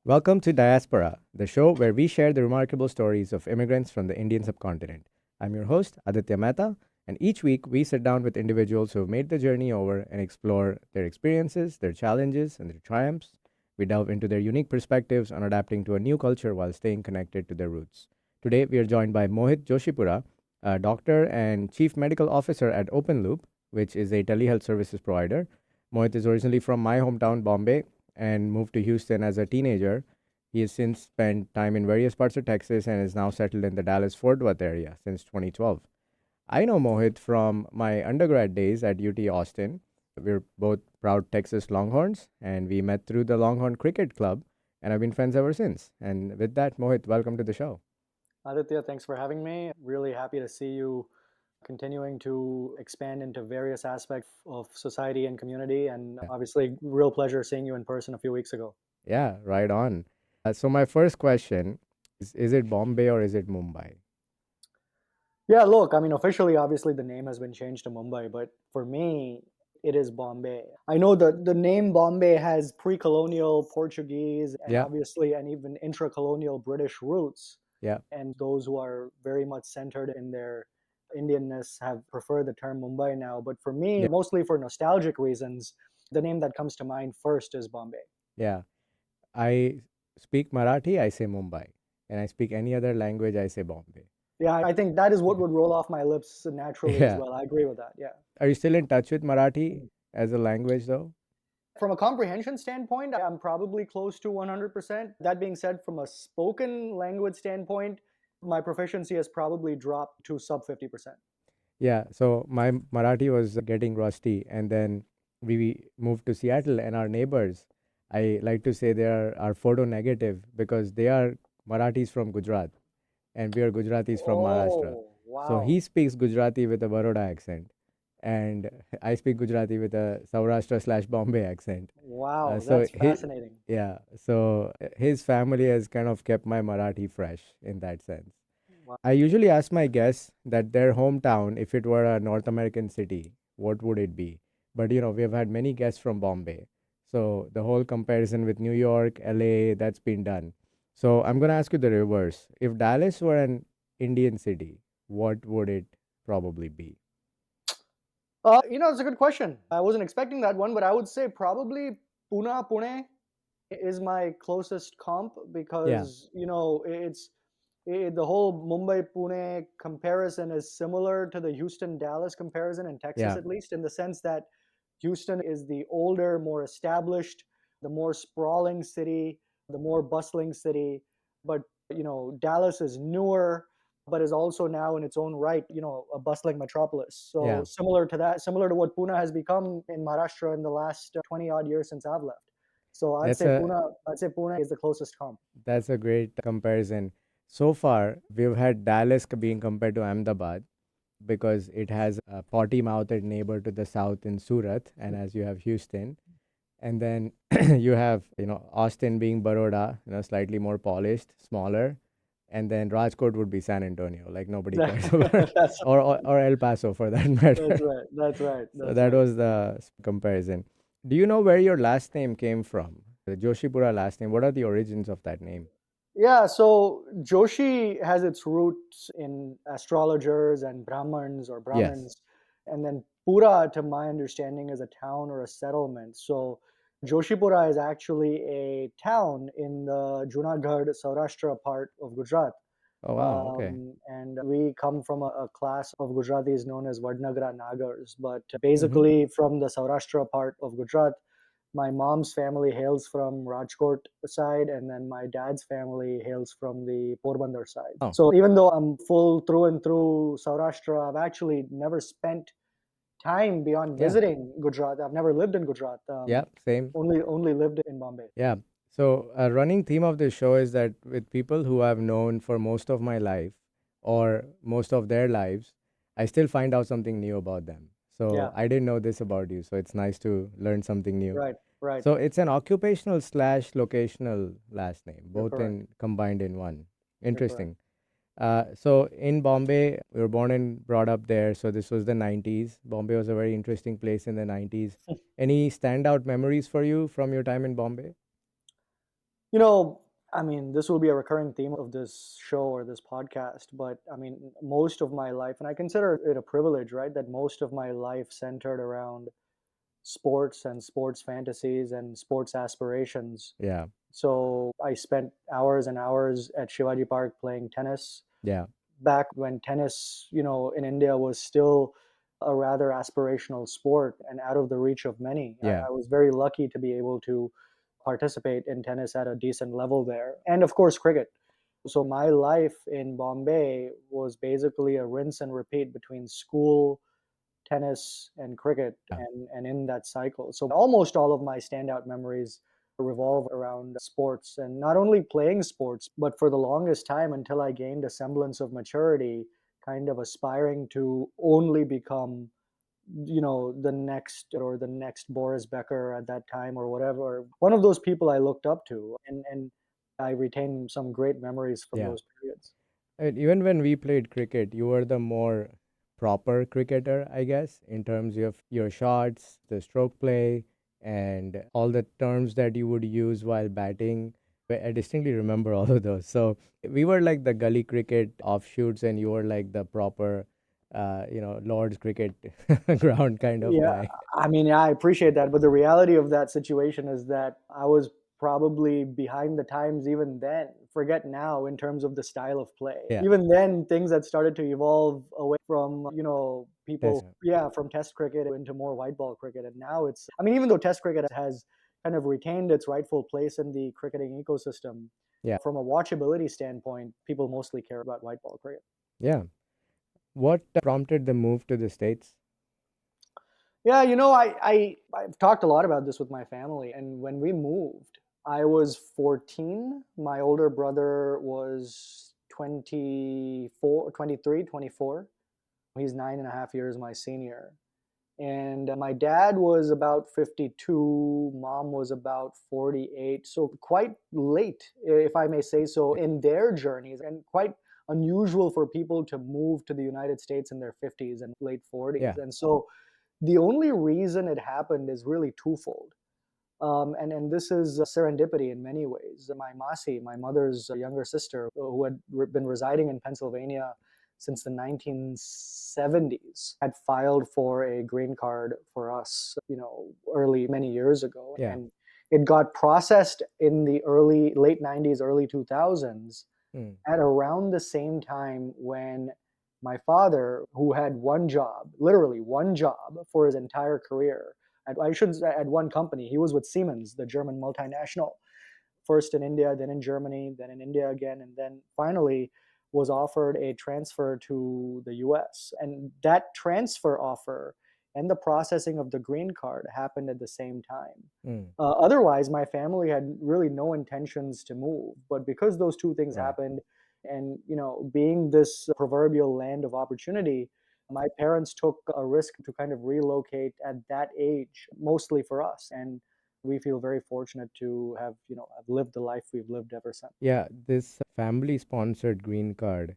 Welcome to Diasporaa, the show where we share the remarkable stories of immigrants from the Indian subcontinent. I'm your host, Aditya Mehta, and each week we sit down with individuals who have made the journey over and explore their experiences, their challenges, and their triumphs. We delve into their unique perspectives on adapting to a new culture while staying connected to their roots. Today we are joined by Mohit Joshipura, a doctor and chief medical officer at OpenLoop, which is a telehealth services provider. Mohit is originally from my hometown, Bombay, and moved to Houston as a teenager. He has since spent time in various parts of Texas and is now settled in the Dallas Fort Worth area since 2012. I know Mohit from my undergrad days at UT Austin. We're both proud Texas Longhorns, and we met through the Longhorn Cricket Club, and I've been friends ever since. And with that, Mohit, welcome to the show. Aditya, thanks for having me. Really happy to see you continuing to expand into various aspects of society and community. And Yeah, obviously, real pleasure seeing you in person a few weeks ago. yeah, right on. So my first question is it Bombay or is it Mumbai? Yeah, look, I mean, officially, obviously, the name has been changed to Mumbai, but for me, it is Bombay. I know that the name Bombay has pre colonial Portuguese and Yeah, obviously, and even intra colonial British roots. yeah, And those who are very much centered in their Indianness have preferred the term Mumbai now. But for me, yeah, mostly for nostalgic reasons, the name that comes to mind first is Bombay. yeah. I speak Marathi, I say Mumbai. And I speak any other language, I say Bombay. Yeah, I think that is what would roll off my lips naturally as Yeah. well. I agree with that. Yeah. Are you still in touch with Marathi as a language, though? From a comprehension standpoint, I'm probably close to 100%. That being said, from a spoken language standpoint, my proficiency has probably dropped to sub 50%. Yeah. So my Marathi was getting rusty, and then we moved to Seattle, and our neighbors, I like to say they are photo negative because they are Marathis from Gujarat, and we are Gujaratis from Maharashtra. Oh, So he wow. speaks Gujarati with a Baroda accent, and I speak Gujarati with a Saurashtra slash Bombay accent. Wow, So that's his, fascinating. yeah, so his family has kind of kept my Marathi fresh in that sense. Wow. I usually ask my guests that their hometown, if it were a North American city, what would it be? But we've had many guests from Bombay. So the whole comparison with New York, LA, that's been done. So I'm going to ask you the reverse. If Dallas were an Indian city, what would it probably be? It's a good question. I wasn't expecting that one, but I would say probably Pune is my closest comp Yeah, because the whole Mumbai Pune comparison is similar to the Houston Dallas comparison in Texas, yeah, at least in the sense that Houston is the older, more established, the more sprawling city, the more bustling city. But, Dallas is newer, but is also now in its own right, a bustling metropolis. So yeah. similar to that, similar to what Pune has become in Maharashtra in the last 20 odd years since I've left. So That's a I'd say Pune is the closest comp. that's a great comparison. So far, we've had Dallas being compared to Ahmedabad, because it has a potty mouthed neighbor to the south in Surat, and as you have Houston, and then you have Austin being Baroda, slightly more polished, smaller, and then Rajkot would be San Antonio, like nobody cares about, that's or El Paso for that matter. that's right. That's right. So That's that right. was the comparison. Do you know where your last name came from? The Joshipura last name. What are the origins of that name? Yeah, so Joshi has its roots in astrologers and Brahmins or Yes. Brahmins. And then Pura, to my understanding, is a town or a settlement. So Joshipura is actually a town in the Junagadh, Saurashtra part of Gujarat. Oh wow. Okay. And we come from a class of Gujaratis known as Vadnagra Nagars. But Mm-hmm. basically, from the Saurashtra part of Gujarat, my mom's family hails from Rajkot side, and then my dad's family hails from the Porbandar side. Oh. So even though I'm full through and through Saurashtra, I've actually never spent time beyond Yeah. visiting Gujarat. I've never lived in Gujarat. Yeah. Same. Only lived in Bombay. Yeah. So a running theme of this show is that with people who I've known for most of my life or most of their lives, I still find out something new about them. So Yeah, I didn't know this about you. So it's nice to learn something new. right, right. So it's an occupational slash locational last name, You're both correct. in combined in one. You're correct. Interesting. So in Bombay, we were born and brought up there. So this was the 90s. Bombay was a very interesting place in the 90s. Any standout memories for you from your time in Bombay? You know, I mean, this will be a recurring theme of this show or this podcast, but I mean, most of my life, and I consider it a privilege, right? That most of my life centered around sports and sports fantasies and sports aspirations. Yeah, So I spent hours and hours at Shivaji Park playing tennis yeah, back when tennis, in India was still a rather aspirational sport and out of the reach of many. yeah, I was very lucky to be able to participate in tennis at a decent level there. And of course, cricket. So my life in Bombay was basically a rinse and repeat between school, tennis, and cricket, yeah, and in that cycle. So almost all of my standout memories revolve around sports, and not only playing sports, but for the longest time until I gained a semblance of maturity, kind of aspiring to only become the next Boris Becker at that time or whatever. One of those people I looked up to, and I retain some great memories from yeah. those periods. And even when we played cricket, you were the more proper cricketer, I guess, in terms of your shots, the stroke play, and all the terms that you would use while batting. I distinctly remember all of those. So we were like the gully cricket offshoots, and you were like the proper, Lord's cricket ground kind of Yeah, guy. I mean, I appreciate that, but the reality of that situation is that I was probably behind the times even then. Forget now in terms of the style of play. Yeah, Even then, things had started to evolve away from, that's people, yeah, from test cricket into more white ball cricket. And now I mean, even though test cricket has kind of retained its rightful place in the cricketing ecosystem, yeah, from a watchability standpoint, people mostly care about white ball cricket. yeah. What prompted the move to the States? Yeah, I've talked a lot about this with my family, and when we moved, I was 14. My older brother was 24, 23, 24. He's 9.5 years my senior. And my dad was about 52, mom was about 48. So quite late, if I may say so, in their journeys, and quite unusual for people to move to the United States in their 50s and late 40s. Yeah, And so the only reason it happened is really twofold. And this is serendipity in many ways. My Masi, my mother's younger sister, who had been residing in Pennsylvania since the 1970s, had filed for a green card for us, early many years ago. yeah. And it got processed in the late 90s, early 2000s, Mm, at around the same time when my father, who had one job, literally one job for his entire career, I should say at one company, he was with Siemens, the German multinational, first in India, then in Germany, then in India again, and then finally was offered a transfer to the US. And that transfer offer and the processing of the green card happened at the same time. mm, Otherwise, my family had really no intentions to move. But because those two things right. happened, and being this proverbial land of opportunity, my parents took a risk to kind of relocate at that age, mostly for us. And we feel very fortunate to have lived the life we've lived ever since. Yeah, this family sponsored green card,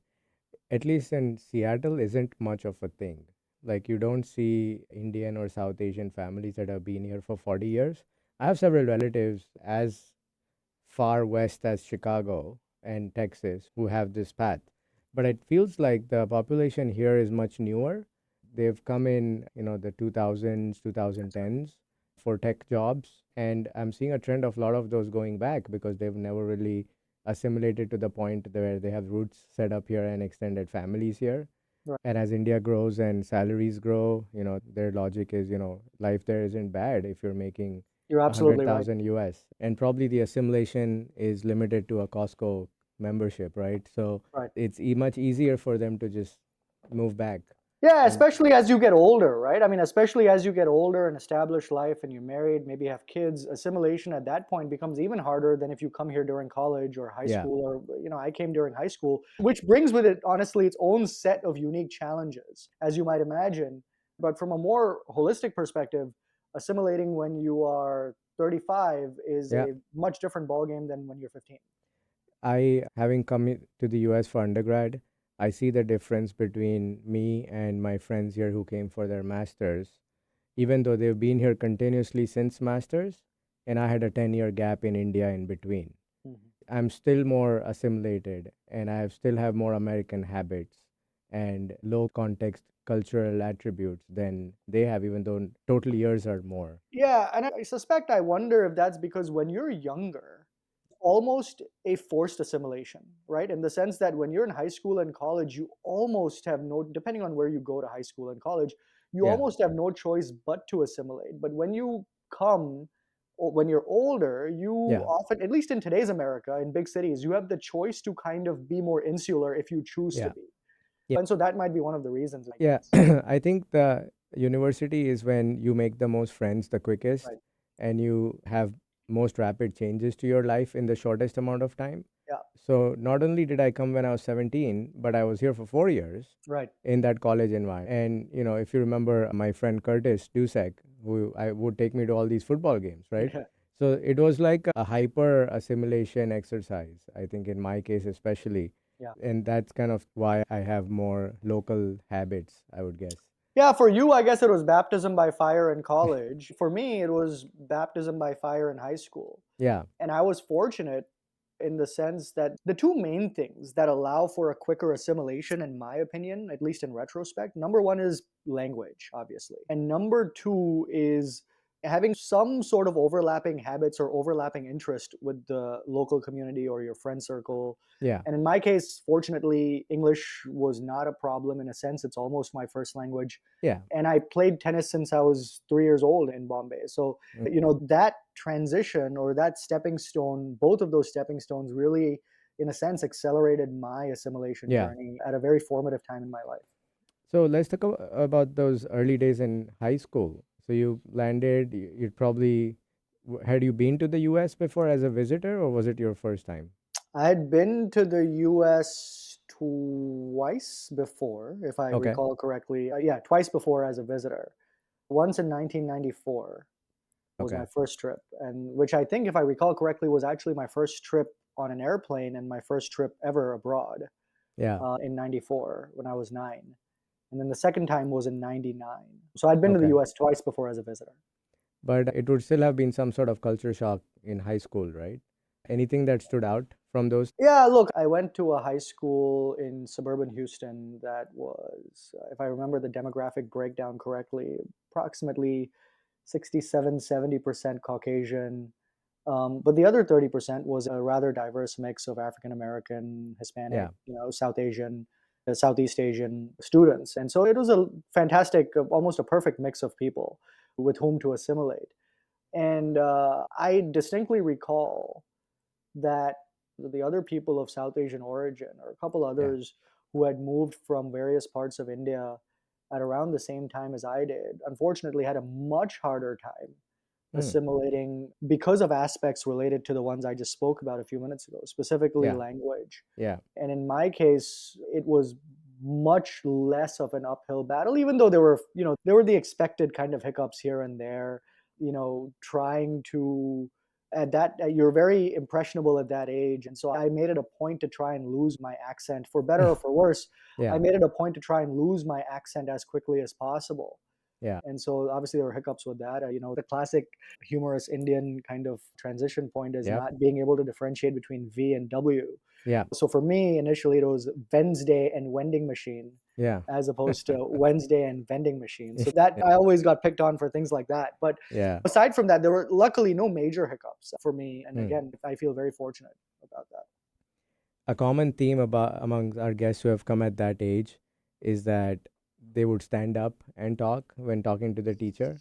at least in Seattle, isn't much of a thing. Like, you don't see Indian or South Asian families that have been here for 40 years. I have several relatives as far west as Chicago and Texas who have this path. But it feels like the population here is much newer. They've come in, the 2000s, 2010s for tech jobs. And I'm seeing a trend of a lot of those going back because they've never really assimilated to the point where they have roots set up here and extended families here. Right. And as India grows and salaries grow, their logic is, life there isn't bad if you're making You're absolutely right. 100,000 US. And probably the assimilation is limited to a Costco membership, right? So Right. it's much easier for them to just move back. Yeah, And especially as you get older, right? I mean, especially as you get older and establish life and you're married, maybe have kids, assimilation at that point becomes even harder than if you come here during college or high yeah, school, or, I came during high school, which brings with it, honestly, its own set of unique challenges, as you might imagine. But from a more holistic perspective, assimilating when you are 35 is yeah. a much different ballgame than when you're 15. Having come to the US for undergrad, I see the difference between me and my friends here who came for their masters, even though they've been here continuously since masters, and I had a 10-year gap in India in between. I'm still more assimilated and I still have more American habits and low context cultural attributes than they have, even though total years are more. Yeah, and I suspect, I wonder if that's because when you're younger, almost a forced assimilation, right? In the sense that when you're in high school and college, you almost have no, depending on where you go to high school and college, you Yeah. almost have no choice but to assimilate. But when you come, or when you're older, you Yeah. often, at least in today's America, in big cities, you have the choice to kind of be more insular if you choose to Yeah. be. Yeah. And so that might be one of the reasons, I Yeah. guess. I think the university is when you make the most friends the quickest Right. and you have most rapid changes to your life in the shortest amount of time. Yeah. So not only did I come when I was 17, but I was here for 4 years Right. in that college environment. And, if you remember my friend Curtis Dusek, who I would take me to all these football games, right? Yeah. So it was like a hyper assimilation exercise, I think in my case especially. Yeah. And that's kind of why I have more local habits, I would guess. Yeah, for you, I guess it was baptism by fire in college. For me, it was baptism by fire in high school. Yeah. And I was fortunate in the sense that the two main things that allow for a quicker assimilation, in my opinion, at least in retrospect, number one is language, obviously. And number two is having some sort of overlapping habits or overlapping interest with the local community or your friend circle. Yeah. And in my case, fortunately, English was not a problem. In a sense, it's almost my first language. Yeah. And I played tennis since I was 3 years old in Bombay. So, Mm. that transition or that stepping stone, both of those stepping stones really, in a sense, accelerated my assimilation Yeah. journey at a very formative time in my life. So let's talk about those early days in high school. So you landed, you'd probably, had you been to the US before as a visitor or was it your first time? I had been to the US twice before, if I Okay. recall correctly. Yeah, twice before as a visitor. Once in 1994 was my Okay. first trip, and which I think, if I recall correctly, was actually my first trip on an airplane and my first trip ever abroad Yeah. in 94 when I was 9. And then the second time was in 99. So I'd been to the Okay. US twice before as a visitor. But it would still have been some sort of culture shock in high school, right? Anything that stood out from those? Yeah, look, I went to a high school in suburban Houston that was, if I remember the demographic breakdown correctly, approximately 67, 70% Caucasian. But the other 30% was a rather diverse mix of African American, Hispanic, Yeah. South Asian, Southeast Asian students. And so it was a fantastic, almost a perfect mix of people with whom to assimilate. And I distinctly recall that the other people of South Asian origin, or a couple Yeah. others who had moved from various parts of India at around the same time as I did, unfortunately had a much harder time Hmm. assimilating because of aspects related to the ones I just spoke about a few minutes ago, specifically Yeah. language. Yeah. And in my case, it was much less of an uphill battle, even though there were the expected kind of hiccups here and there, trying to you're very impressionable at that age. And so I made it a point to try and lose my accent, for better or for worse. I Yeah. made it a point to try and lose my accent as quickly as possible. Yeah. And so obviously there were hiccups with that. The classic humorous Indian kind of transition point is Yep. not being able to differentiate between V and W. Yeah. So for me, initially it was Wednesday and vending machine Yeah. as opposed to Wednesday and vending machine. So that I always got picked on for things like that. But Yeah. aside from that, there were luckily no major hiccups for me. And Hmm. again, I feel very fortunate about that. A common theme about among our guests who have come at that age is that they would stand up and talk when talking to the teacher.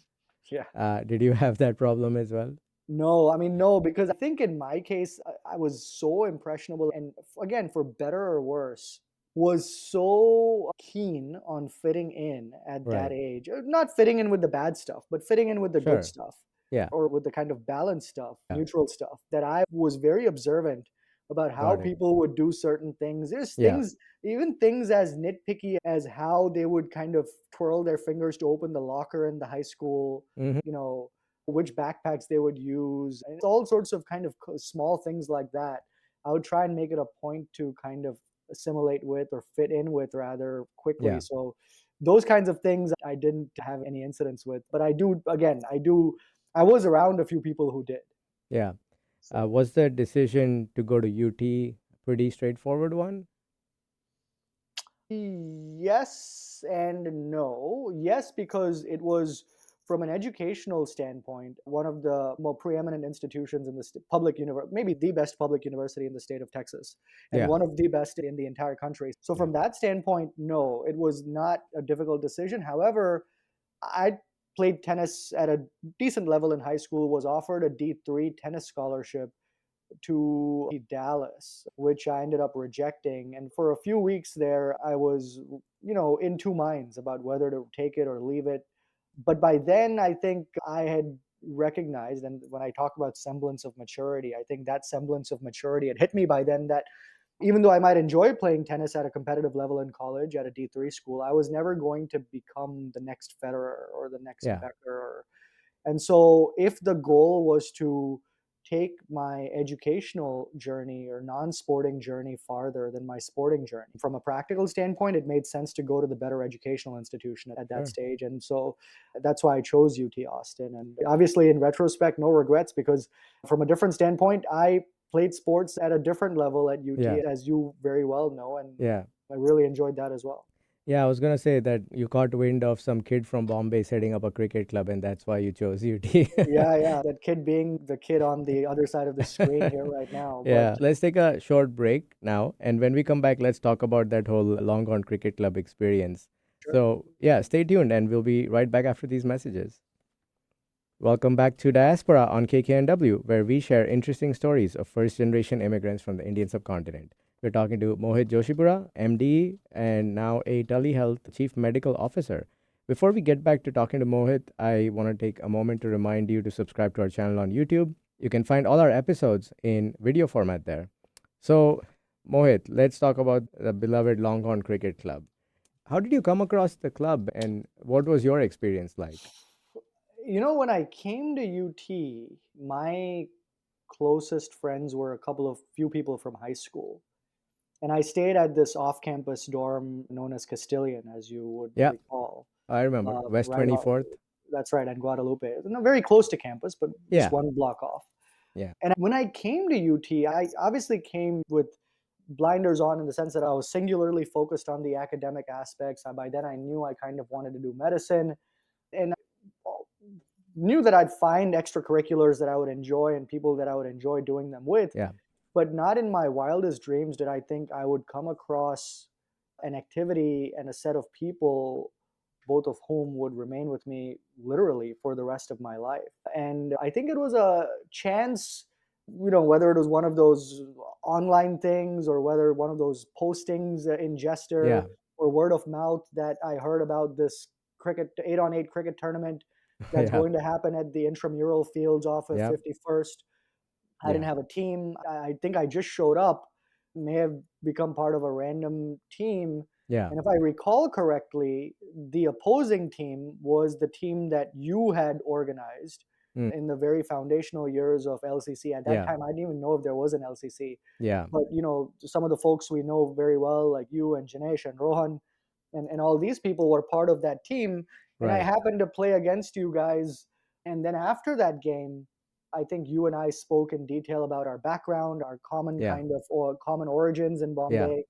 Yeah. Did you have that problem as well? No, I mean, no, because I think in my case, I was so impressionable. And again, for better or worse, was so keen on fitting in at that Right. age. Not fitting in with the bad stuff, but fitting in with the good Sure. stuff Yeah. or with the kind of balanced stuff, Yeah. neutral stuff, that I was very observant about how Got it. people would do certain things. There's Yeah. things, even things as nitpicky as how they would kind of twirl their fingers to open the locker in the high school, Hmm. you know, which backpacks they would use, and all sorts of kind of small things like that. I would try and make it a point to kind of assimilate with, or fit in with rather quickly. Yeah. So those kinds of things I didn't have any incidents with, but I do, again, I was around a few people who did. Yeah. Was the decision to go to UT pretty straightforward one? Yes and no. Yes, because it was, from an educational standpoint, one of the more preeminent institutions in the public university, maybe the best public university in the state of Texas, and Yeah, one of the best in the entire country. So, yeah, from that standpoint, no, it was not a difficult decision. However, I played tennis at a decent level in high school, was offered a D3 tennis scholarship to Dallas, which I ended up rejecting. And for a few weeks there, I was, in two minds about whether to take it or leave it. But by then, I think I had recognized, and when I talk about semblance of maturity, I think that semblance of maturity had hit me by then, that even though I might enjoy playing tennis at a competitive level in college at a D3 school, I was never going to become the next Federer or the next yeah, Becker. And so, if the goal was to take my educational journey or non sporting journey farther than my sporting journey, from a practical standpoint, it made sense to go to the better educational institution at that sure. stage. And so, that's why I chose UT Austin. And obviously, in retrospect, no regrets, because from a different standpoint, I played sports at a different level at UT, Yeah, as you very well know. And yeah. I really enjoyed that as well. Yeah, I was gonna say that you caught wind of some kid from Bombay setting up a cricket club, and that's why you chose UT. Yeah, yeah. That kid being the kid on the other side of the screen here right now. But Yeah, let's take a short break now, and when we come back, let's talk about that whole Longhorn Cricket Club experience. sure. So, yeah, stay tuned, and we'll be right back after these messages. Welcome back to Diaspora on KKNW, where we share interesting stories of first generation immigrants from the Indian subcontinent. We're talking to Mohit Joshipura, MD, and now a Telehealth Chief Medical Officer. Before we get back to talking to Mohit, I want to take a moment to remind you to subscribe to our channel on YouTube. You can find all our episodes in video format there. So, Mohit, let's talk about the beloved Longhorn Cricket Club. How did you come across the club, and what was your experience like? When I came to UT, my closest friends were a couple of few people from high school. And I stayed at this off campus dorm known as Castilian, as you would Yeah, recall. I remember. West Right off, 24th. that's right, and Guadalupe. Not very close to campus, but just Yeah, one block off. yeah, And when I came to UT, I obviously came with blinders on, in the sense that I was singularly focused on the academic aspects. By then, I knew I kind of wanted to do medicine. And knew that I'd find extracurriculars that I would enjoy and people that I would enjoy doing them with. yeah, But not in my wildest dreams did I think I would come across an activity and a set of people, both of whom would remain with me literally for the rest of my life. And I think it was a chance, whether it was one of those online things or whether one of those postings in Jester yeah, or word of mouth, that I heard about this cricket 8-on-8 cricket tournament that's yeah, going to happen at the intramural fields off of yeah, 51st. I didn't yeah, have a team. I think I just showed up, may have become part of a random team. yeah. And if I recall correctly, the opposing team was the team that you had organized Mm, in the very foundational years of LCC. At that yeah, time, I didn't even know if there was an LCC. yeah, But some of the folks we know very well, like you and Janesh and Rohan, and all these people were part of that team. And I right. happened to play against you guys. And then after that game, I think you and I spoke in detail about our background, our common Yeah, kind of or common origins in yeah, Bombay,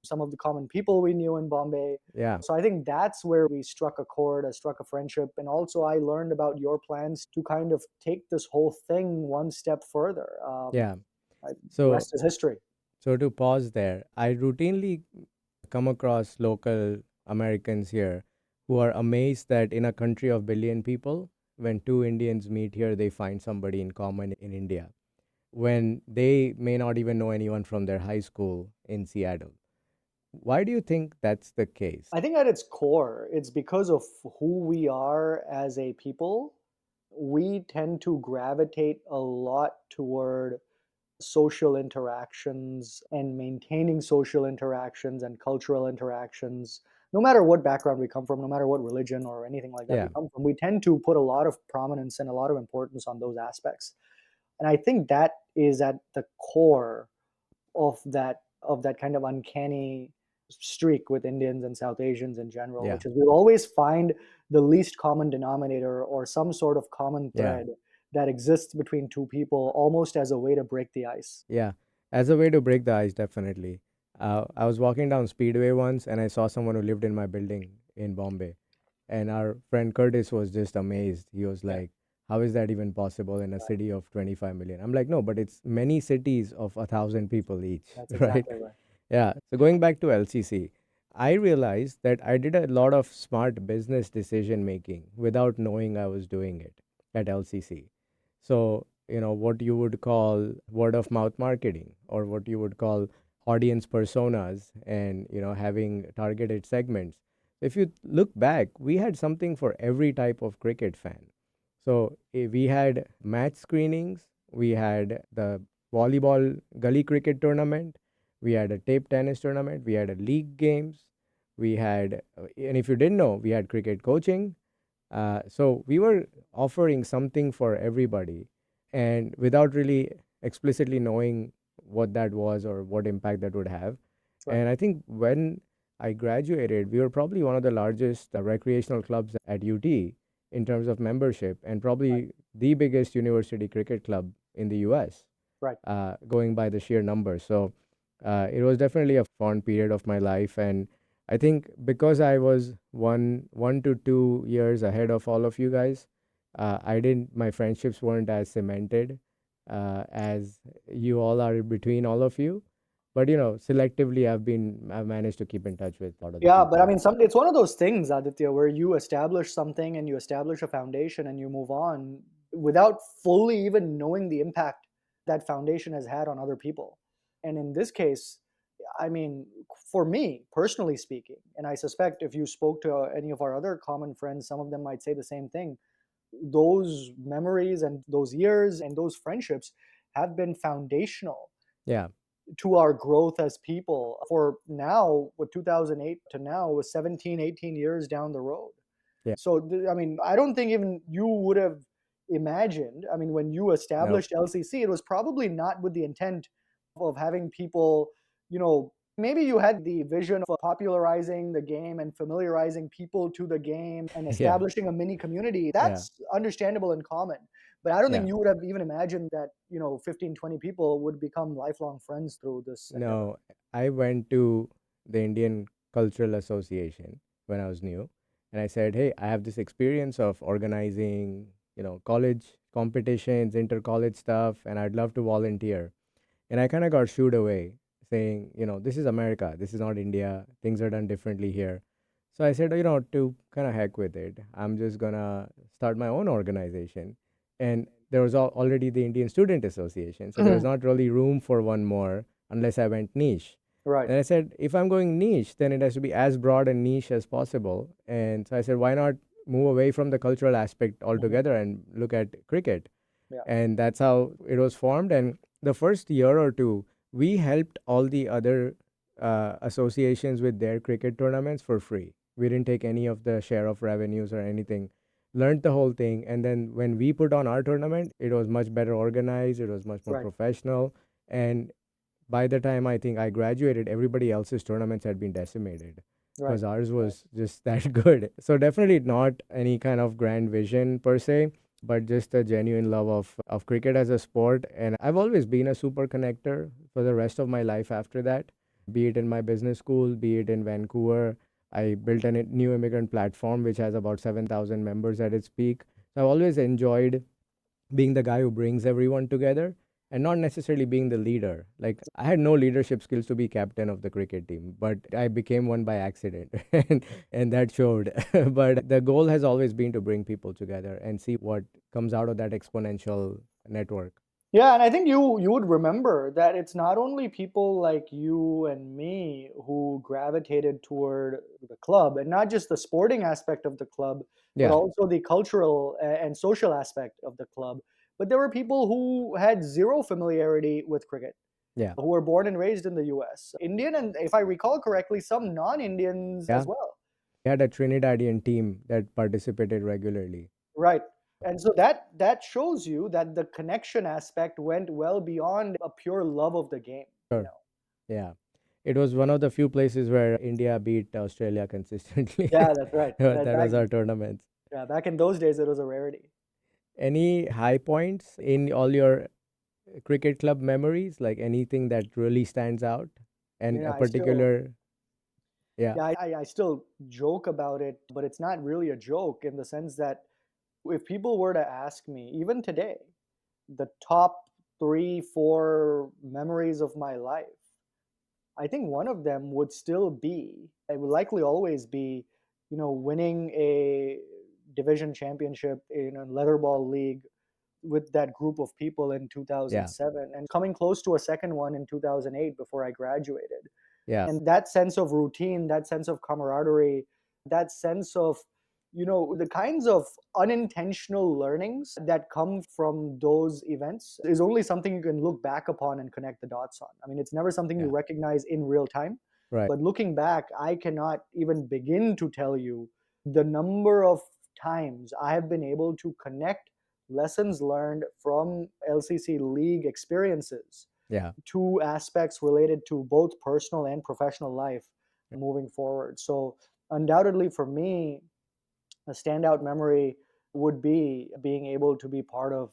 some of the common people we knew in Bombay. yeah, So I think that's where we struck a chord, struck a friendship. And also, I learned about your plans to kind of take this whole thing one step further. yeah. So, Rest is history. so to pause there, I routinely come across local Americans here who are amazed that in a country of billion people, when two Indians meet here, they find somebody in common in India, when they may not even know anyone from their high school in Seattle. Why do you think that's the case? I think at its core, it's because of who we are as a people. We tend to gravitate a lot toward social interactions and maintaining social interactions and cultural interactions. No matter what background we come from, no matter what religion or anything like that we Yeah, come from, we tend to put a lot of prominence and a lot of importance on those aspects. And I think that is at the core of that kind of uncanny streak with Indians and South Asians in general, yeah, which is we'll always find the least common denominator or some sort of common yeah, thread that exists between two people almost as a way to break the ice. Yeah, as a way to break the ice, definitely. I was walking down Speedway once and I saw someone who lived in my building in Bombay. And our friend Curtis was just amazed. He was Yeah, like, how is that even possible in a right. city of 25 million? I'm like, no, but it's many cities of 1,000 people each, That's right? exactly right. Yeah. So going back to LCC, I realized that I did a lot of smart business decision making without knowing I was doing it at LCC. So, what you would call word of mouth marketing or what you would call audience personas and, having targeted segments. If you look back, we had something for every type of cricket fan. So we had match screenings, we had the volleyball gully cricket tournament, we had a tape tennis tournament, we had a league games, we had, and if you didn't know, we had cricket coaching. So we were offering something for everybody, and without really explicitly knowing what that was or what impact that would have. Right, And I think when I graduated, we were probably one of the largest recreational clubs at UT in terms of membership, and right, probably the biggest university cricket club in the US, right. going by the sheer numbers. So it was definitely a fond period of my life, and I think because I was 1 to 2 years ahead of all of you guys, I didn't. My friendships weren't as cemented as you all are between all of you. But selectively, I've managed to keep in touch with a lot of the Yeah, but I people. mean, it's one of those things, Aditya, where you establish something and you establish a foundation and you move on without fully even knowing the impact that foundation has had on other people. And in this case, I mean, for me, personally speaking, and I suspect if you spoke to any of our other common friends, some of them might say the same thing. Those memories and those years and those friendships have been foundational Yeah, to our growth as people for now, with 2008 to now, was 17, 18 years down the road. yeah, So I mean, I don't think even you would have imagined, I mean, when you no, established LCC, it was probably not with the intent of having people, maybe you had the vision of popularizing the game and familiarizing people to the game and yeah, establishing a mini community. yeah, That's understandable and common. But I don't think yeah. you would have even imagined that, 15, 20 people would become lifelong friends through this endeavor. No, I went to the Indian Cultural Association when I was new, and I said, "Hey, I have this experience of organizing, college competitions, inter-college stuff, and I'd love to volunteer." And I kind of got shooed away, saying, "This is America. This is not India. Things are done differently here." So I said, to kind of heck with it, I'm just gonna start my own organization. And there was already the Indian Student Association, so there was not really room for one more unless I went niche. Right, And I said, if I'm going niche, then it has to be as broad and niche as possible. And so I said, why not move away from the cultural aspect mhm, altogether and look at cricket? yeah, And that's how it was formed. And the first year or two, we helped all the other associations with their cricket tournaments for free. We didn't take any of the share of revenues or anything. Learned the whole thing, and then when we put on our tournament, it was much better organized. It was much more right, professional, and by the time I think I graduated, everybody else's tournaments had been decimated right, because ours right, was just that good. So definitely not any kind of grand vision per se, but just a genuine love of cricket as a sport. And I've always been a super connector for the rest of my life after that, be it in my business school, be it in Vancouver. I built a new immigrant platform which has about 7,000 members at its peak. So I've always enjoyed being the guy who brings everyone together and not necessarily being the leader. Like I had no leadership skills to be captain of the cricket team, but I became one by accident and that showed. But the goal has always been to bring people together and see what comes out of that exponential network. Yeah, and I think you would remember that it's not only people like you and me who gravitated toward the club, and not just the sporting aspect of the club, but Yeah. also the cultural and social aspect of the club. But there were people who had zero familiarity with cricket, Yeah. who were born and raised in the US, Indian, and if I recall correctly, some non-Indians Yeah. as well. We had a Trinidadian team that participated regularly. Right. And so that shows you that the connection aspect went well beyond a pure love of the game, you Sure. know. Yeah. It was one of the few places where India beat Australia consistently. Yeah, that's right. That was our tournament. Yeah, back in those days, it was a rarity. Any high points in all your cricket club memories? Like anything that really stands out? And a I still, particular, yeah, yeah, I still joke about it, but it's not really a joke in the sense that if people were to ask me, even today, the top three, four memories of my life, I think one of them would still be, it would likely always be, winning a division championship in a leatherball league with that group of people in yeah, 2007 and coming close to a second one in 2008 before I graduated. yeah, And that sense of routine, that sense of camaraderie, that sense of, the kinds of unintentional learnings that come from those events is only something you can look back upon and connect the dots on. I mean, it's never something you yeah, recognize in real time. right, But looking back, I cannot even begin to tell you the number of times I have been able to connect lessons learned from LCC league experiences yeah, to aspects related to both personal and professional life moving forward. So, undoubtedly for me, a standout memory would be being able to be part of,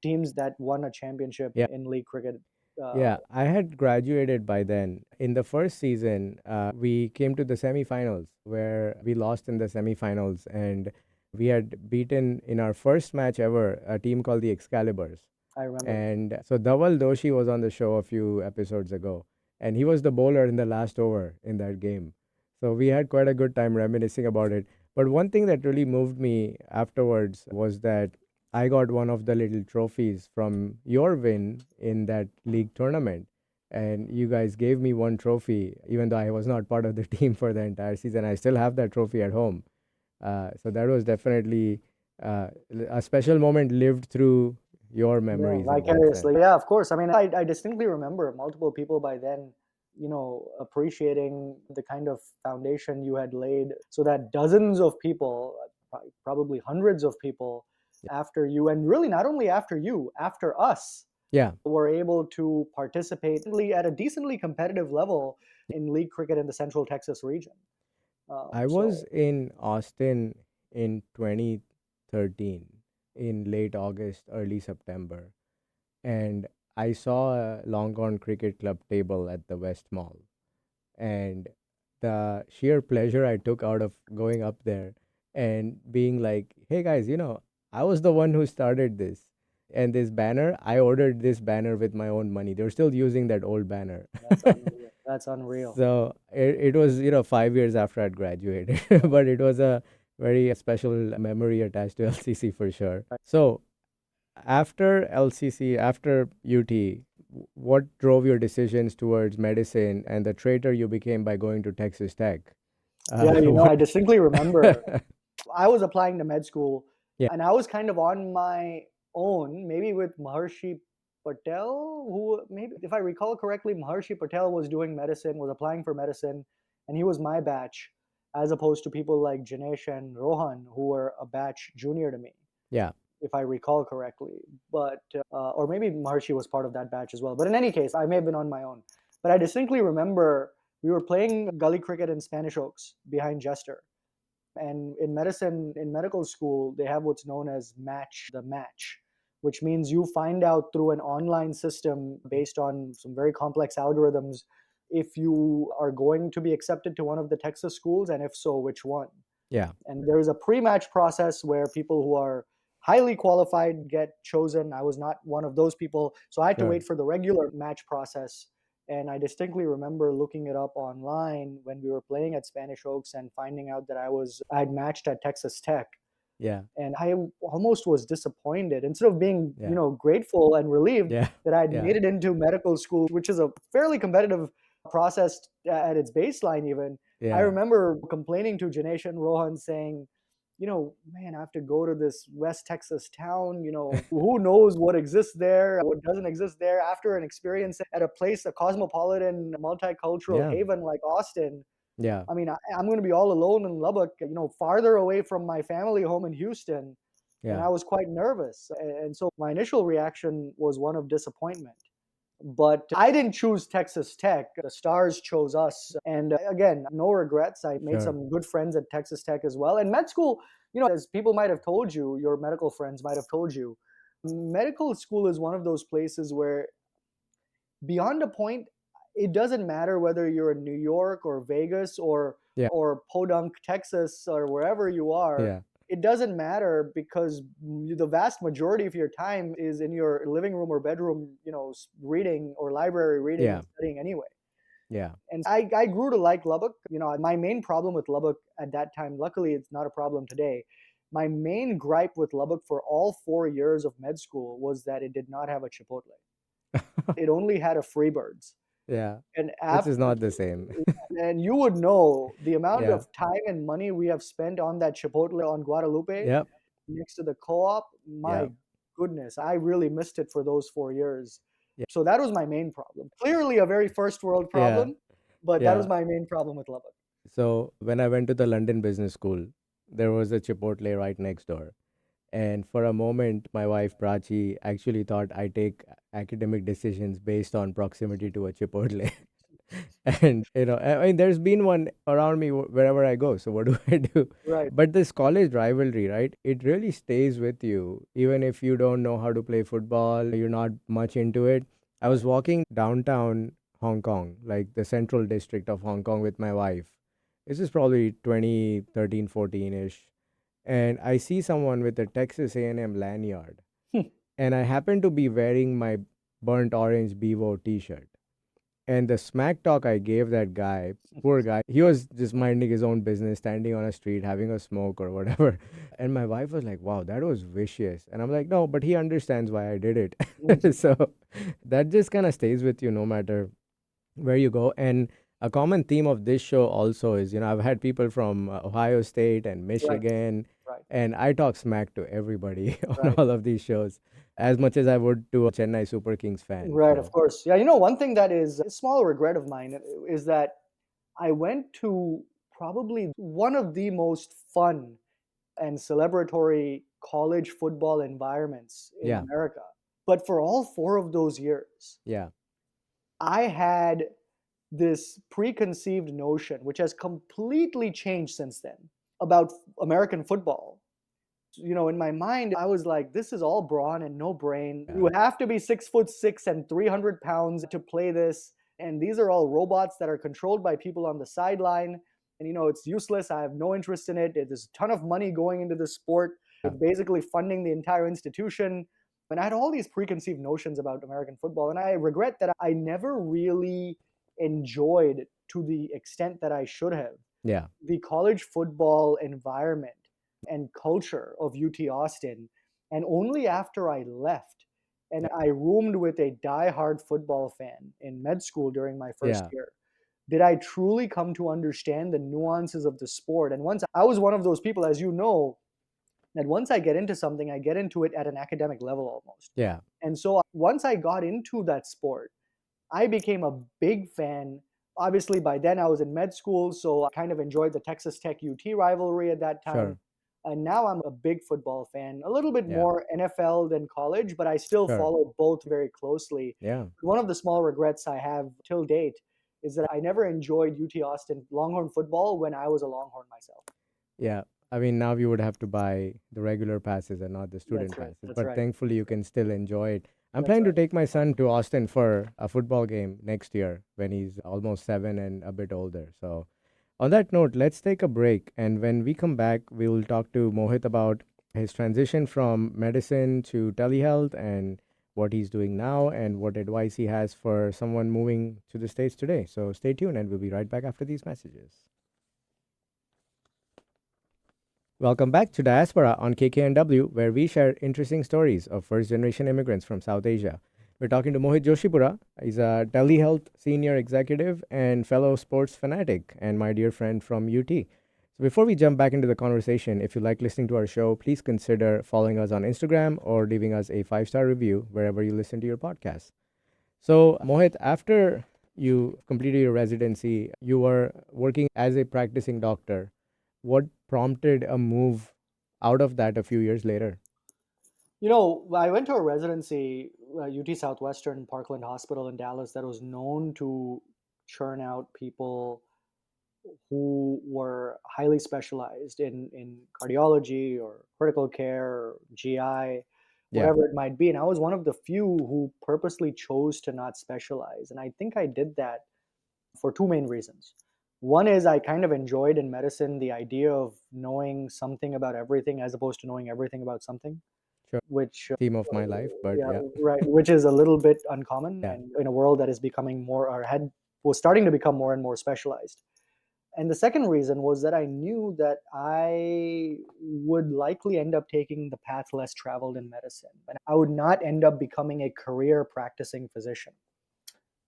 teams that won a championship yeah. in league cricket. Uh, Yeah, I had graduated by then. In the first season, we came to the semifinals where we lost in the semifinals, and we had beaten in our first match ever a team called the Excaliburs. I remember. And so Dhaval Doshi was on the show a few episodes ago, and he was the bowler in the last over in that game. So we had quite a good time reminiscing about it. But one thing that really moved me afterwards was that I got one of the little trophies from your win in that league tournament. And you guys gave me one trophy, even though I was not part of the team for the entire season. I still have that trophy at home. So that was definitely a special moment lived through your Yeah, memories in that sense. vicariously. Yeah, of course. I mean, I distinctly remember multiple people by then, appreciating the kind of foundation you had laid so that dozens of people, probably hundreds of people after you, and really not only after you, after us, Yeah, were able to participate at a decently competitive level in league cricket in the Central Texas region. I was So in Austin in 2013 in late August, early September, and I saw a Longhorn Cricket Club table at the West Mall. And the sheer pleasure I took out of going up there and being like, hey guys, I was the one who started this. And this banner, I ordered this banner with my own money. They're still using that old banner. that's unreal. That's unreal. So it was, 5 years after I'd graduated, but it was a very special memory attached to LCC for sure. So after LCC, after UT, what drove your decisions towards medicine and the traitor you became by going to Texas Tech? Yeah, I What? distinctly remember I was applying to med school Yeah, and I was kind of on my own, maybe with Maharshi Patel, who maybe, if I recall correctly, Maharshi Patel was doing medicine, was applying for medicine, and he was my batch, as opposed to people like Janesh and Rohan, who were a batch junior to me, yeah, if I recall correctly. But, or maybe Maharshi was part of that batch as well. But in any case, I may have been on my own. But I distinctly remember we were playing gully cricket in Spanish Oaks behind Jester. And in medicine, in medical school, they have what's known as match the match, which means you find out through an online system based on some very complex algorithms if you are going to be accepted to one of the Texas schools, and if so, which one. yeah, And there is a pre-match process where people who are highly qualified get chosen. I was not one of those people, so I had to sure. wait for the regular match process. And I distinctly remember looking it up online when we were playing at Spanish Oaks and finding out that I'd matched at Texas Tech. Yeah, And I almost was disappointed instead of being, yeah, grateful and relieved yeah, that I'd yeah, made it into medical school, which is a fairly competitive process at its baseline even. I yeah, remember complaining to Janesh and Rohan saying, man, I have to go to this West Texas town. Who knows what exists there, what doesn't exist there after an experience at a place, a cosmopolitan, multicultural yeah, haven like Austin. yeah, I mean, I'm going to be all alone in Lubbock, farther away from my family home in Houston. And yeah, I was quite nervous. And so my initial reaction was one of disappointment. But I didn't choose Texas Tech. The stars chose us. And again, no regrets. I made sure. some good friends at Texas Tech as well. And med school, As people might have told you, your medical friends might have told you, medical school is one of those places where, beyond a point, it doesn't matter whether you're in New York or Vegas Yeah. or Podunk, Texas, or wherever you are. Yeah. It doesn't matter because the vast majority of your time is in your living room or bedroom, reading or library reading Yeah. and studying anyway. Yeah. And I grew to like Lubbock. My main problem with Lubbock at that time, luckily it's not a problem today. My main gripe with Lubbock for all 4 years of med school was that it did not have a Chipotle. It only had a Freebirds. Yeah. And Which after is not the same. and you would know the amount Yeah. of time and money we have spent on that Chipotle on Guadalupe Yep. next to the co-op. Yeah. My goodness, I really missed it for those 4 years. Yeah. So that was my main problem. Clearly a very first world Yeah. problem, but that was Yeah. my main problem with Lubbock. So when I went to the London Business School, there was a Chipotle right next door. And for a moment, my wife Prachi actually thought I take academic decisions based on proximity to a Chipotle. And I mean, there's been one around me wherever I go. So what do I do? Right. But this college rivalry, right? It really stays with you, even if you don't know how to play football. You're not much into it. I was walking downtown Hong Kong, like the central district of Hong Kong, with my wife. This is probably 2013, 14 ish, and I see someone with a Texas A&M lanyard, and I happen to be wearing my burnt orange Bevo T-shirt. And the smack talk I gave that guy, poor guy, he was just minding his own business, standing on a street, having a smoke or whatever. And my wife was like, wow, that was vicious. And I'm like, no, but he understands why I did it. So that just kind of stays with you no matter where you go. And a common theme of this show also is, I've had people from Ohio State and Right. Michigan, Right. and I talk smack to everybody on Right. all of these shows as much as I would to a Chennai Super Kings fan. Right, of So, course. Yeah, one thing that is a small regret of mine is that I went to probably one of the most fun and celebratory college football environments in yeah, America. But for all 4 of those years, yeah, I had this preconceived notion, which has completely changed since then, about American football. In my mind, I was like, this is all brawn and no brain. yeah, You have to be 6'6" and 300 pounds to play this. And these are all robots that are controlled by people on the sideline. And it's useless. I have no interest in it. There's a ton of money going into the sport. yeah, It's basically funding the entire institution. And I had all these preconceived notions about American football. And I regret that I never really enjoyed, to the extent that I should have, yeah, the college football environment and culture of UT Austin. And only after I left and yeah, I roomed with a die-hard football fan in med school during my first yeah, year did I truly come to understand the nuances of the sport. And once I was one of those people, as you know, that once I get into something, I get into it at an academic level almost. yeah, And so once I got into that sport, I became a big fan. Obviously, by then I was in med school, so I kind of enjoyed the Texas Tech UT rivalry at that time. sure, And now I'm a big football fan, a little bit yeah, more NFL than college, but I still sure, follow both very closely. yeah, One of the small regrets I have till date is that I never enjoyed UT Austin Longhorn football when I was a Longhorn myself. yeah. I mean, now you would have to buy the regular passes and not the student That's right. passes, That's but right. thankfully you can still enjoy it. I'm That's planning to right. take my son to Austin for a football game next year when he's almost 7 and a bit older. So, on that note, let's take a break. And when we come back, we will talk to Mohit about his transition from medicine to telehealth and what he's doing now and what advice he has for someone moving to the States today. So, stay tuned and we'll be right back after these messages. Welcome back to Diaspora on KKNW, where we share interesting stories of first generation immigrants from South Asia. We're talking to Mohit Joshipura. He's a telehealth senior executive and fellow sports fanatic, and my dear friend from UT. So, before we jump back into the conversation, if you like listening to our show, please consider following us on Instagram or leaving us a 5-star review wherever you listen to your podcast. So, Mohit, after you completed your residency, you were working as a practicing doctor. What prompted a move out of that a few years later? I went to a residency, UT Southwestern Parkland Hospital in Dallas, that was known to churn out people who were highly specialized in cardiology or critical care or GI, Yeah. whatever it might be. And I was one of the few who purposely chose to not specialize. And I think I did that for two main reasons. One is I kind of enjoyed in medicine the idea of knowing something about everything as opposed to knowing everything about something, Sure. which Theme of my life, but yeah, yeah. right, which is a little bit uncommon Yeah. and in a world that is becoming more or had was starting to become more and more specialized. And the second reason was that I knew that I would likely end up taking the path less traveled in medicine. And I would not end up becoming a career practicing physician.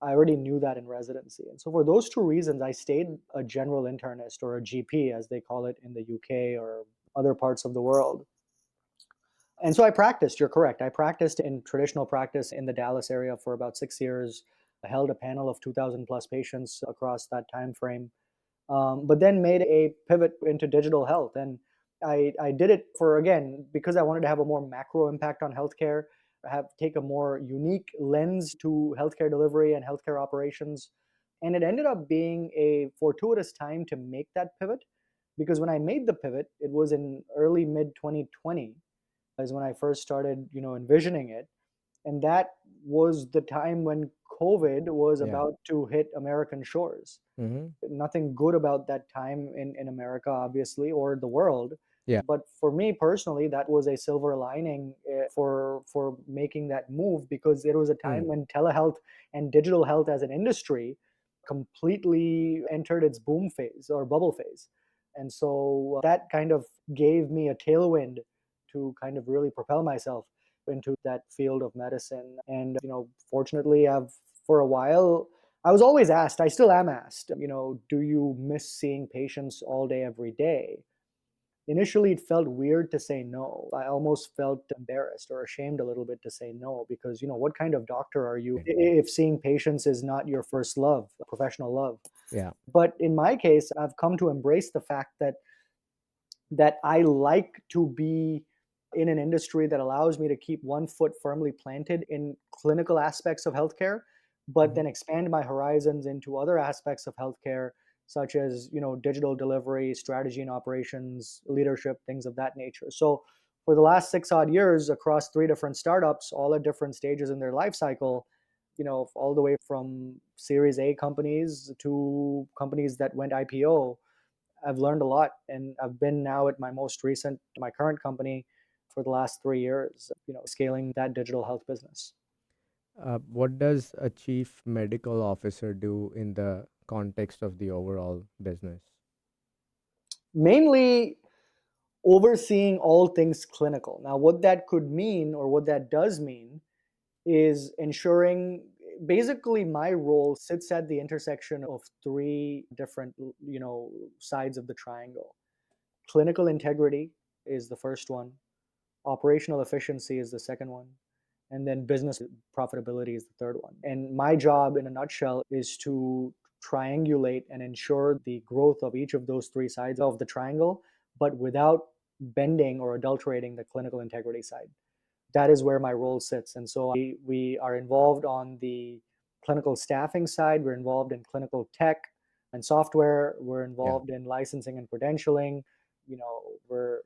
I already knew that in residency. And so for those two reasons, I stayed a general internist or a GP, as they call it in the UK or other parts of the world. And so I practiced, you're correct. I practiced in traditional practice in the Dallas area for about 6 years. I held a panel of 2,000 plus patients across that time frame, but then made a pivot into digital health. And I did it for, again, because I wanted to have a more macro impact on healthcare, take a more unique lens to healthcare delivery and healthcare operations. And it ended up being a fortuitous time to make that pivot because when I made the pivot, it was in early mid 2020 is when I first started, envisioning it. And that was the time when COVID was Yeah. about to hit American shores. Mm-hmm. Nothing good about that time in America, obviously, or the world. Yeah. But for me personally, that was a silver lining for making that move because it was a time Mm. when telehealth and digital health as an industry completely entered its boom phase or bubble phase. And so that kind of gave me a tailwind to kind of really propel myself into that field of medicine. And, fortunately, I've for a while I was always asked, I still am asked, do you miss seeing patients all day, every day? Initially, it felt weird to say no. I almost felt embarrassed or ashamed a little bit to say no because, what kind of doctor are you if seeing patients is not your first love, professional love? Yeah. But in my case, I've come to embrace the fact that I like to be in an industry that allows me to keep one foot firmly planted in clinical aspects of healthcare, but Mm-hmm. then expand my horizons into other aspects of healthcare, such as digital delivery, strategy and operations, leadership, things of that nature. So for the last 6 odd years across three different startups, all at different stages in their life cycle, all the way from Series A companies to companies that went IPO, I've learned a lot, and I've been now at my current company for the last 3 years, scaling that digital health business. What does a chief medical officer do in the context of the overall business? Mainly overseeing all things clinical. Now, what that could mean or what that does mean is ensuring basically my role sits at the intersection of three different, sides of the triangle. Clinical integrity is the first one. Operational efficiency is the second one. And then business profitability is the third one. And my job, in a nutshell, is to triangulate and ensure the growth of each of those three sides of the triangle, but without bending or adulterating the clinical integrity side. That is where my role sits. And so we are involved on the clinical staffing side, we're involved in clinical tech and software, we're Yeah. involved in licensing and credentialing, we're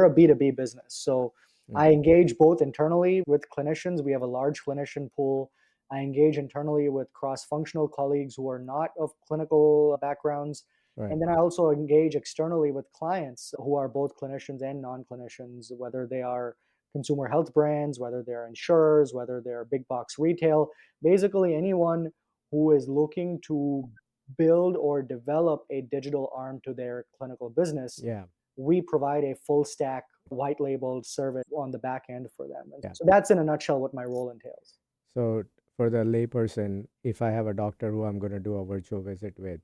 a B2B business. So Mm. I engage both internally with clinicians. We have a large clinician pool. I engage internally with cross functional colleagues who are not of clinical backgrounds. Right. And then I also engage externally with clients who are both clinicians and non clinicians, whether they are consumer health brands, whether they're insurers, whether they're big box retail, basically anyone who is looking to build or develop a digital arm to their clinical business. Yeah. We provide a full stack white labeled service on the back end for them. And Yeah. so that's in a nutshell what my role entails. So for the layperson, if I have a doctor who I'm going to do a virtual visit with,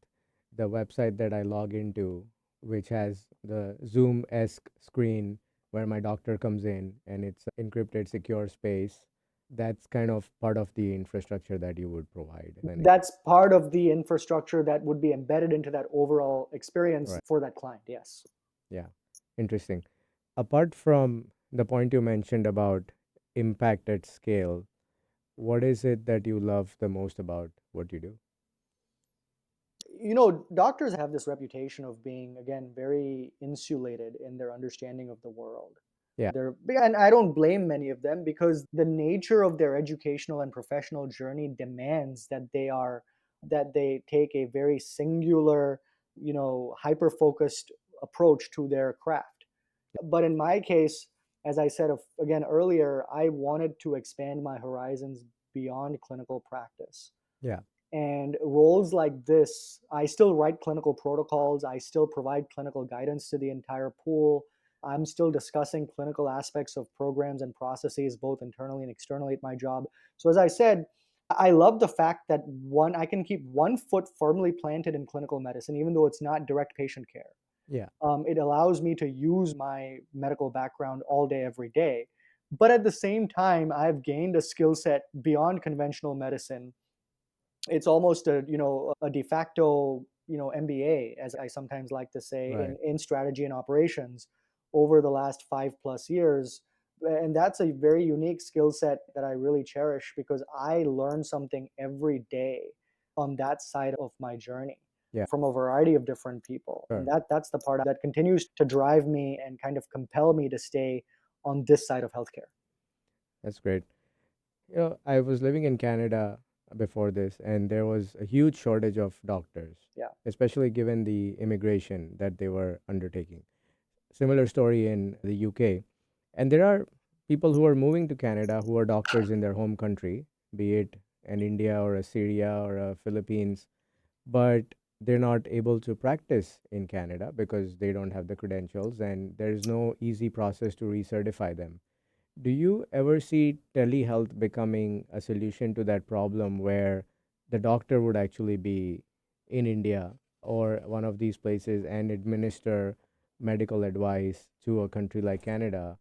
the website that I log into, which has the Zoom-esque screen where my doctor comes in and it's encrypted, secure space, that's kind of part of the infrastructure that you would provide. Clinic. That's part of the infrastructure that would be embedded into that overall experience Right. for that client. Yes. Yeah. Interesting. Apart from the point you mentioned about impact at scale, what is it that you love the most about what you do? Doctors have this reputation of being, again, very insulated in their understanding of the world. Yeah. And I don't blame many of them because the nature of their educational and professional journey demands that they take a very singular, hyper focused approach to their craft. But in my case, as I said again earlier, I wanted to expand my horizons beyond clinical practice. Yeah. And roles like this, I still write clinical protocols, I still provide clinical guidance to the entire pool. I'm still discussing clinical aspects of programs and processes, both internally and externally at my job. So, as I said, I love the fact that I can keep one foot firmly planted in clinical medicine, even though it's not direct patient care. Yeah. It allows me to use my medical background all day, every day. But at the same time, I've gained a skill set beyond conventional medicine. It's almost a de facto MBA, as I sometimes like to say, Right. in strategy and operations over the last 5+ years. And that's a very unique skill set that I really cherish because I learn something every day on that side of my journey Yeah. from a variety of different people. And Sure. that's the part that continues to drive me and kind of compel me to stay on this side of healthcare. That's great. I was living in Canada before this, and there was a huge shortage of doctors, Yeah. especially given the immigration that they were undertaking. Similar story in the UK. And there are people who are moving to Canada who are doctors in their home country, be it an India or a Syria or a Philippines, but they're not able to practice in Canada because they don't have the credentials and there is no easy process to recertify them. Do you ever see telehealth becoming a solution to that problem where the doctor would actually be in India or one of these places and administer medical advice to a country like Canada?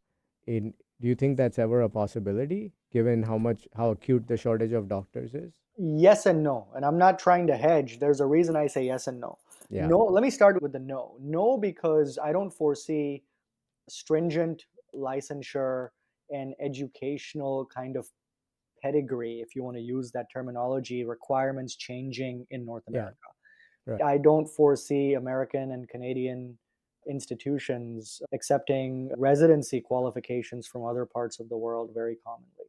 Do you think that's ever a possibility given how acute the shortage of doctors is? Yes and no. And I'm not trying to hedge. There's a reason I say yes and no. Yeah. No, let me start with the no. No, because I don't foresee stringent licensure and educational kind of pedigree, if you want to use that terminology, requirements changing in North Yeah. America. Right. I don't foresee American and Canadian institutions accepting residency qualifications from other parts of the world very commonly.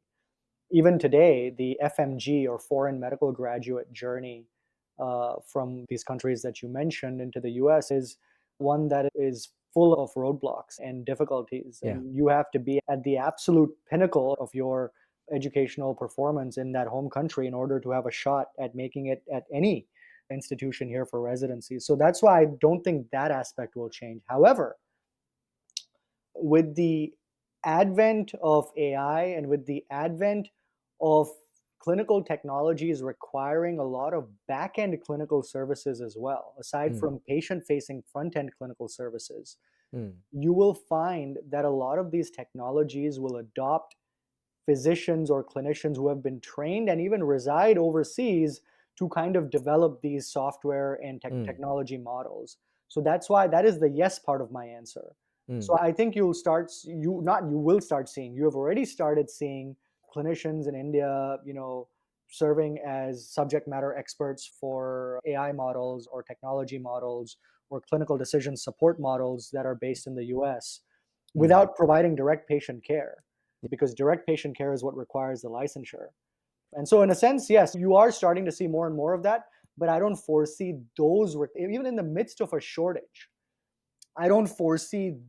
Even today, the FMG or foreign medical graduate journey from these countries that you mentioned into the US is one that is full of roadblocks and difficulties. Yeah. And you have to be at the absolute pinnacle of your educational performance in that home country in order to have a shot at making it at any institution here for residency. So that's why I don't think that aspect will change. However, with the advent of AI and with the advent of clinical technologies requiring a lot of back end clinical services as well, aside Mm. from patient facing front end clinical services, Mm. you will find that a lot of these technologies will adopt physicians or clinicians who have been trained and even reside overseas to kind of develop these software and Mm. technology models. So that's why that is the yes part of my answer. Mm. So I think you will start seeing, you have already started seeing clinicians in India, serving as subject matter experts for AI models or technology models or clinical decision support models that are based in the US Mm. without providing direct patient care, because direct patient care is what requires the licensure. And so, in a sense, yes, you are starting to see more and more of that, but I don't foresee even in the midst of a shortage, I don't foresee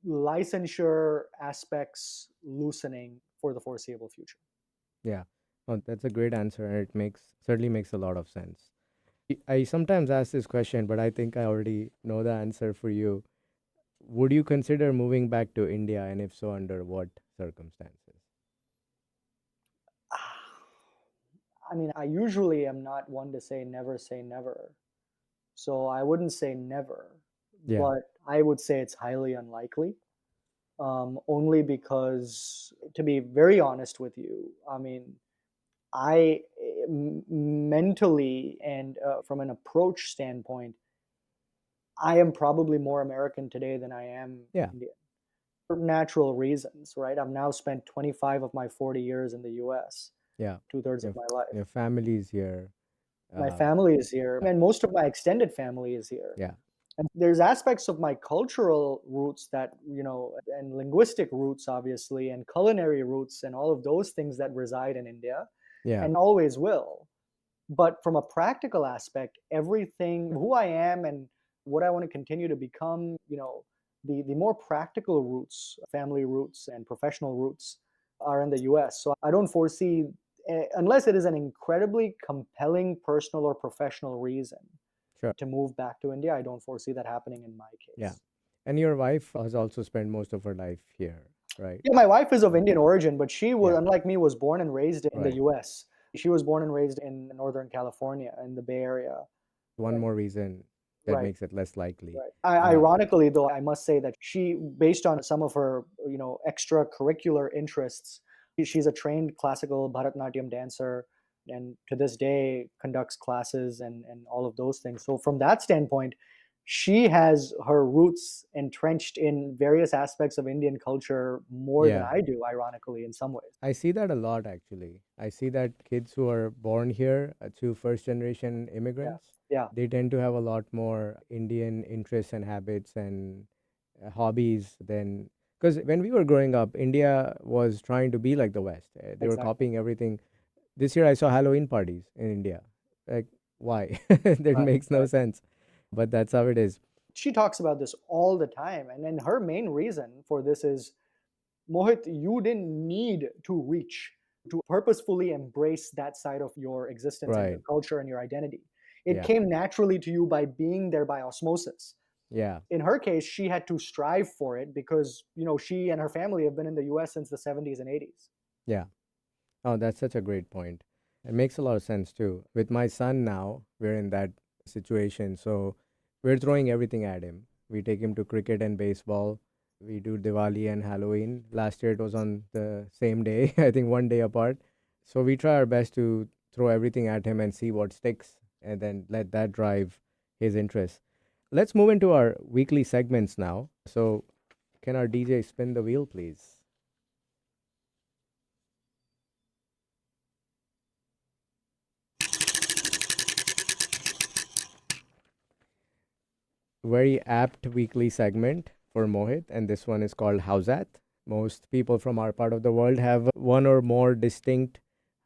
licensure aspects loosening for the foreseeable future. Yeah. Oh, that's a great answer, and it certainly makes a lot of sense. I sometimes ask this question, but I think I already know the answer for you. Would you consider moving back to India, and if so, under what circumstances? I mean, I usually am not one to say never. So I wouldn't say never, Yeah. but I would say it's highly unlikely. Only because, to be very honest with you, I mean, mentally and from an approach standpoint, I am probably more American today than I am Yeah. Indian for natural reasons, right? I've now spent 25 of my 40 years in the US, Yeah. two-thirds of Your my life. your family's here. My Uh, family is here, yeah. and most of my extended family is here. Yeah. And there's aspects of my cultural roots that, and linguistic roots, obviously, and culinary roots, and all of those things that reside in India Yeah. and always will. But from a practical aspect, everything, who I am and what I want to continue to become, the more practical roots, family roots and professional roots are in the US. So I don't foresee, unless it is an incredibly compelling personal or professional reason Sure. to move back to India, I don't foresee that happening in my Yeah. case. And your wife has also spent most of her life here, right? Yeah, my wife is of Yeah. Indian origin, but she was, Yeah. unlike me, was born and raised in the Right. US. She was born and raised in Northern California in the Bay Area. One more reason that Right. makes it less likely. Right. Uh, Ironically, though, I must say that she, based on some of her, extracurricular interests, she's a trained classical Bharatanatyam dancer, and to this day conducts classes and all of those things. So from that standpoint, she has her roots entrenched in various aspects of Indian culture more than yeah. I do, ironically, in some ways. I see that a lot actually. I see that kids who are born here to first generation Yeah. immigrants, Yeah. they tend to have a lot more Indian interests and habits and hobbies than, because when we were growing up, India was trying to be like the West. They were Exactly. copying everything. This year I saw Halloween parties in India. Like, why? That Right. makes no Right. sense. But that's how it is. She talks about this all the time, and then her main reason for this is, Mohit, you didn't need to reach to purposefully embrace that side of your existence and your Right. culture and your identity. It Yeah. came naturally to you by being there by osmosis. Yeah. In her case, she had to strive for it because, she and her family have been in the US since the 70s and 80s. Yeah. Oh, that's such a great point. It makes a lot of sense too. With my son now, we're in that situation. So we're throwing everything at him. We take him to cricket and baseball. We do Diwali and Halloween. Last year it was on the same day, I think one day apart. So we try our best to throw everything at him and see what sticks and then let that drive his interest. Let's move into our weekly segments now. So, can our DJ spin the wheel, please? Very apt weekly segment for Mohit, and this one is called Howzat. Most people from our part of the world have one or more distinct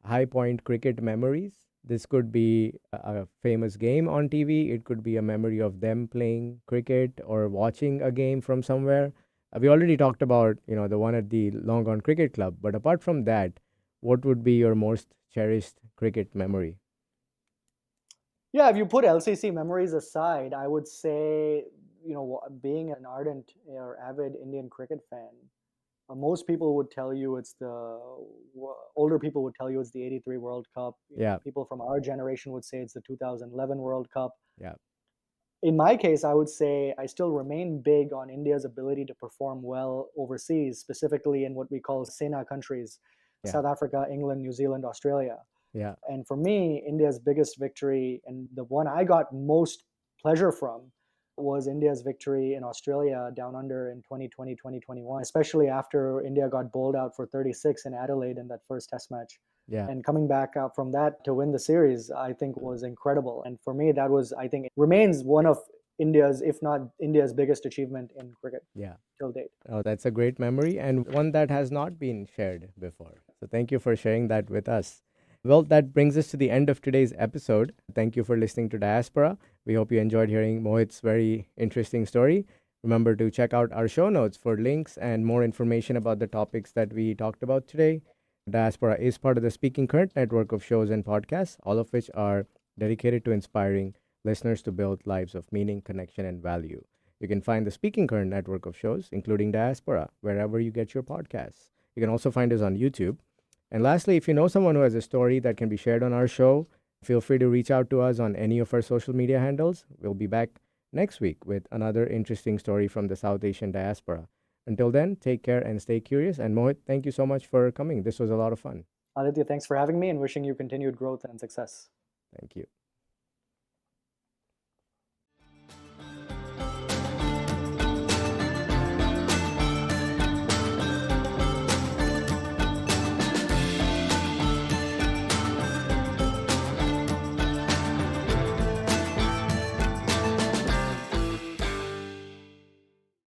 high point cricket memories. This could be a famous game on TV, it could be a memory of them playing cricket or watching a game from somewhere. We already talked about, the one at the Longhorn Cricket Club, but apart from that, what would be your most cherished cricket memory? Yeah, if you put LCC memories aside, I would say, being an ardent or avid Indian cricket fan, most people would tell you it's older people would tell you it's the 83 World Cup. Yeah, People from our generation would say it's the 2011 World Cup. yeah, In my case, I would say I still remain big on India's ability to perform well overseas, specifically in what we call SENA countries, yeah, South Africa, England, New Zealand, Australia. yeah, And for me, India's biggest victory, and the one I got most pleasure from, was India's victory in Australia down under in 2020, 2021, especially after India got bowled out for 36 in Adelaide in that first test match. yeah. And coming back out from that to win the series, I think was incredible. And for me, that was, I think, it remains one of India's, if not India's biggest achievement in cricket Yeah. till date. Oh, that's a great memory and one that has not been shared before. So thank you for sharing that with us. Well, that brings us to the end of today's episode. Thank you for listening to Diaspora. We hope you enjoyed hearing Mohit's very interesting story. Remember to check out our show notes for links and more information about the topics that we talked about today. Diaspora is part of the Speaking Current network of shows and podcasts, all of which are dedicated to inspiring listeners to build lives of meaning, connection, and value. You can find the Speaking Current network of shows, including Diaspora, wherever you get your podcasts. You can also find us on YouTube. And lastly, if you know someone who has a story that can be shared on our show, feel free to reach out to us on any of our social media handles. We'll be back next week with another interesting story from the South Asian diaspora. Until then, take care and stay curious. And Mohit, thank you so much for coming. This was a lot of fun. Aditya, thanks for having me and wishing you continued growth and success. Thank you.